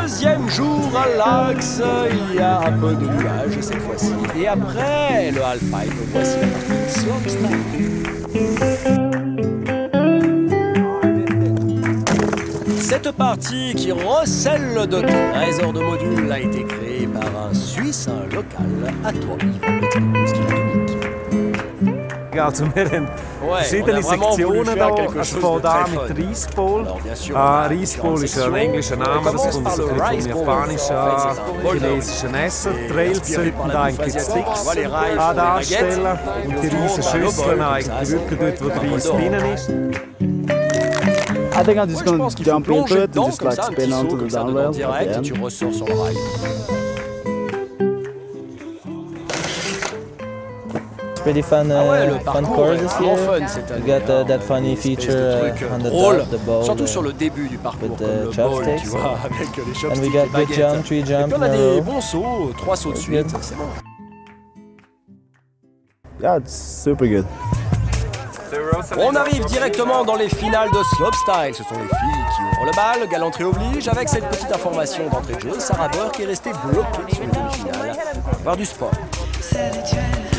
Deuxième jour à l'axe, il y a un peu de nuages cette fois-ci. Et après le half-pipe, voici la partie slopestyle. Cette partie qui recèle de trésors de modules a été créée par un Suisse, un local. À toi, Yvan, ce qu'il a unique. Also wir haben verschiedene Sektionen hier, also von da mit Reisball. Reisball ist ein englischer Name, das kommt so vom Japanischen an, chinesischen Essen. Trails sollten da eigentlich Sticks darstellen und die riesen Schüsseln eigentlich wirklich dort, wo der Reis drin ist. I think I'm just going to jump into it and just like spin onto the down rail. Tu ressors sur le rail. Pretty fun, fun course this year. You got that funny feature on the top, the ball. Surtout sur le début du parcours, with le chopsticks. tu vois, avec les chopsticks. And we got good jump, 3 jumps. On a des bons sauts, 3 sauts de suite, c'est bon. Yeah, it's super good. On arrive directement dans les finales de slopestyle. Ce sont les filles qui ouvrent le bal, galanterie oblige. Avec cette petite information d'entrée de jeu, Sarah Burke est restée bloquée sur les demi-finales. Voir du sport.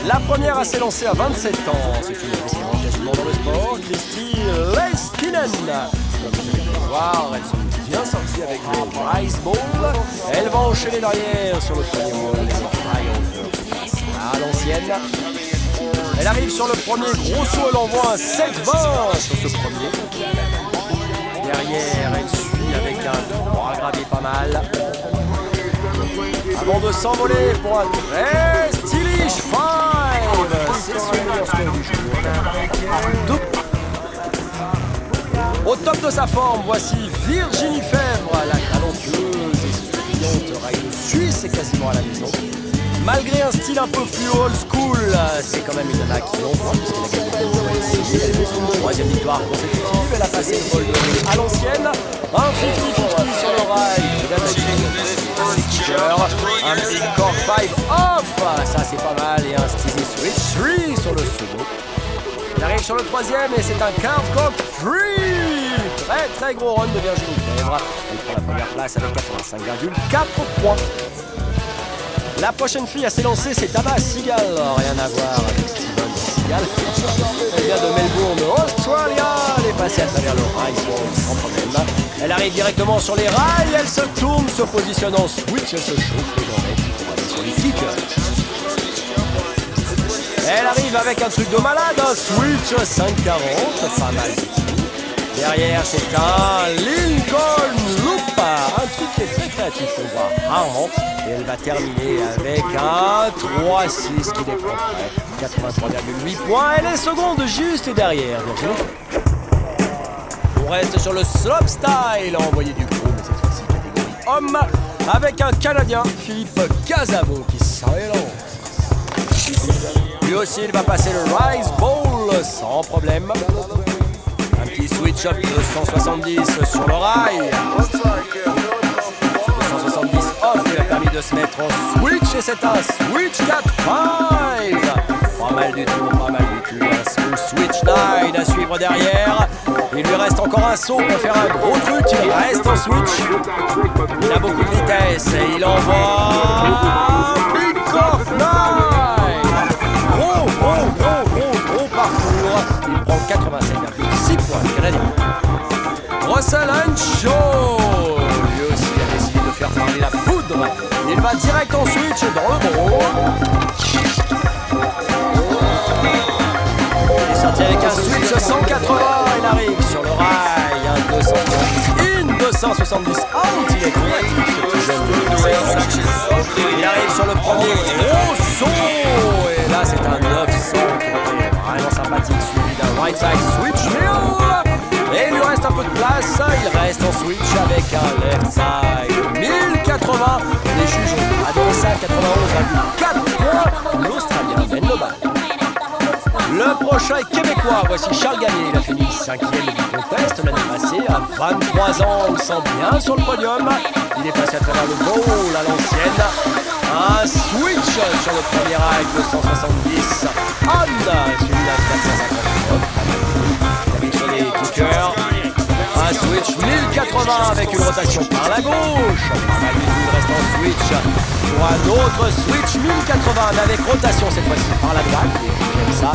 La première à s'élancer à 27 ans. C'est une récente quasiment dans le sport. Christy Leskinen. Comme vous allez le voir, elles sont bien sorties avec le Rice Ball. Elle va enchaîner derrière sur le premier wall. À l'ancienne. Elle arrive sur le premier gros saut, elle envoie un 7-20 sur ce premier. Derrière, elle suit avec un 3 gravé pas mal. Avant de s'envoler pour un très stylish 5. C'est son meilleur score du jour. Au top de sa forme, voici Virginie Fèvre, la talentueuse et souriante railleuse suisse est quasiment à la maison. Malgré un style un peu plus old school, c'est quand même une nana qui l'envoie puisqu'elle a gagné le tour ici. Elle fait son troisième victoire consécutive. Elle a passé le vol à l'ancienne. Un 50-50 sur le rail. Un petit cork 5 off. Ça c'est pas mal. Et un stylé switch 3 sur le second. Elle arrive sur le troisième et c'est un carve cork 3. Très gros run de Virginie Fèvre. Elle prend la première place avec 85,4 points. La prochaine fille à s'élancer, c'est Dama Seagal. Rien à voir avec Steven Seagal. Elle vient de Melbourne, Australia. Elle est passée à travers le rail sans problème. Elle arrive directement sur les rails. Elle se tourne, se positionne en switch. Elle se chauffe les gambettes pour aller sur les kicks. Elle arrive avec un truc de malade, un switch 540. Pas mal du tout. Derrière, c'est un Lincoln Loop. Un truc qui est très créatif, on voit rarement. Et elle va terminer avec un 3-6 qui déprend près. 83,8 points. Elle est seconde juste derrière. On reste sur le slopestyle. Envoyé du gros, mais cette fois-ci catégorie homme. Avec un Canadien, Philippe Casabon, qui s'élance. Lui aussi, il va passer le Rise Bowl sans problème. Un petit switch-up de 170 sur le rail. 270 off, il a permis de se mettre en switch et c'est un switch 4-5. Pas mal du tout, pas mal du tout. Un switch 9 à suivre derrière. Il lui reste encore un saut pour faire un gros truc. Il reste en switch. Il a beaucoup de vitesse et il envoie Big Cork 9. Gros parcours. Il prend 87,6 points, le Canadien. Russell Henshaw. Lui aussi a décidé de faire parler la poudre. Il va direct en switch dans le gros. Il est sorti avec un switch 180. Il arrive sur le rail. Un 270 in, 270 out. Il est créatif, ce petit jeune de 16. Il arrive sur le premier gros saut. Et là, c'est un 900 qui est vraiment sympathique, suivi d'un right side switch mill. Et il lui reste un peu de place, il reste en switch avec un left side 1080. Les juges ont adressé à 91,4 points. L'Australien mène le bal. Le prochain est québécois. Voici Charles Gagné. Il a fini 5e du contest l'année passée. À 23 ans, on le sent bien sur le podium. Il est passé à travers le bowl à l'ancienne. Un switch sur le premier rail de 170. On, celui-là 459. Sur les kickers. Un switch 1080 avec une rotation par la gauche. Pas mal du tout, il reste en switch pour un autre switch 1080 mais avec rotation cette fois-ci par la droite. J'aime ça.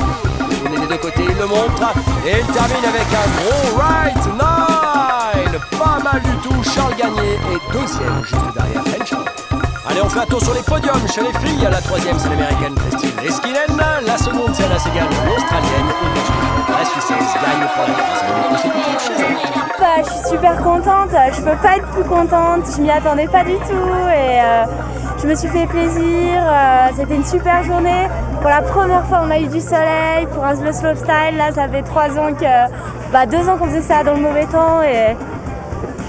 On est des deux côtés, il le montre. Et il termine avec un gros right 9. Pas mal du tout. Charles Gagné est deuxième juste derrière French. Allez, on fait un tour sur les podiums chez les filles. La troisième, c'est l'américaine Christine Leskinen. La seconde, c'est la Ségal, l'australienne. La Suissaise gagne pour la troisième année consécutive chez elle. Je suis super contente. Je peux pas être plus contente. Je m'y attendais pas du tout et je me suis fait plaisir. C'était une super journée. Pour la première fois, on a eu du soleil. Pour un slow slopestyle, là, ça fait 2 ans qu'on faisait ça dans le mauvais temps et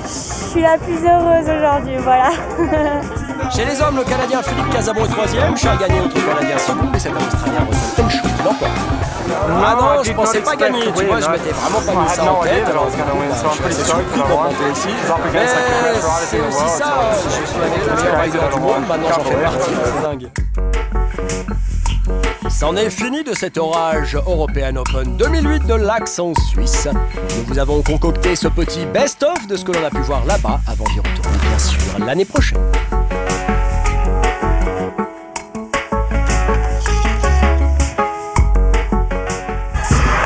je suis la plus heureuse aujourd'hui. Voilà. Chez les hommes, le Canadien Philippe Casabon est troisième. Charles Gagné, autre Canadien second. Et c'est un Australien, Russell French. Ah non, je pensais pas gagner, tu vois, je m'étais vraiment pas mis ça en tête. Alors, je suis surpris pour monter ici. Mais c'est aussi ça, je suis un des meilleurs riders du monde, maintenant j'en fais partie, c'est dingue. C'en est fini de cet orage European Open 2008 de l'Axe en Suisse. Nous vous avons concocté ce petit best-of de ce que l'on a pu voir là-bas avant d'y retourner bien sûr l'année prochaine.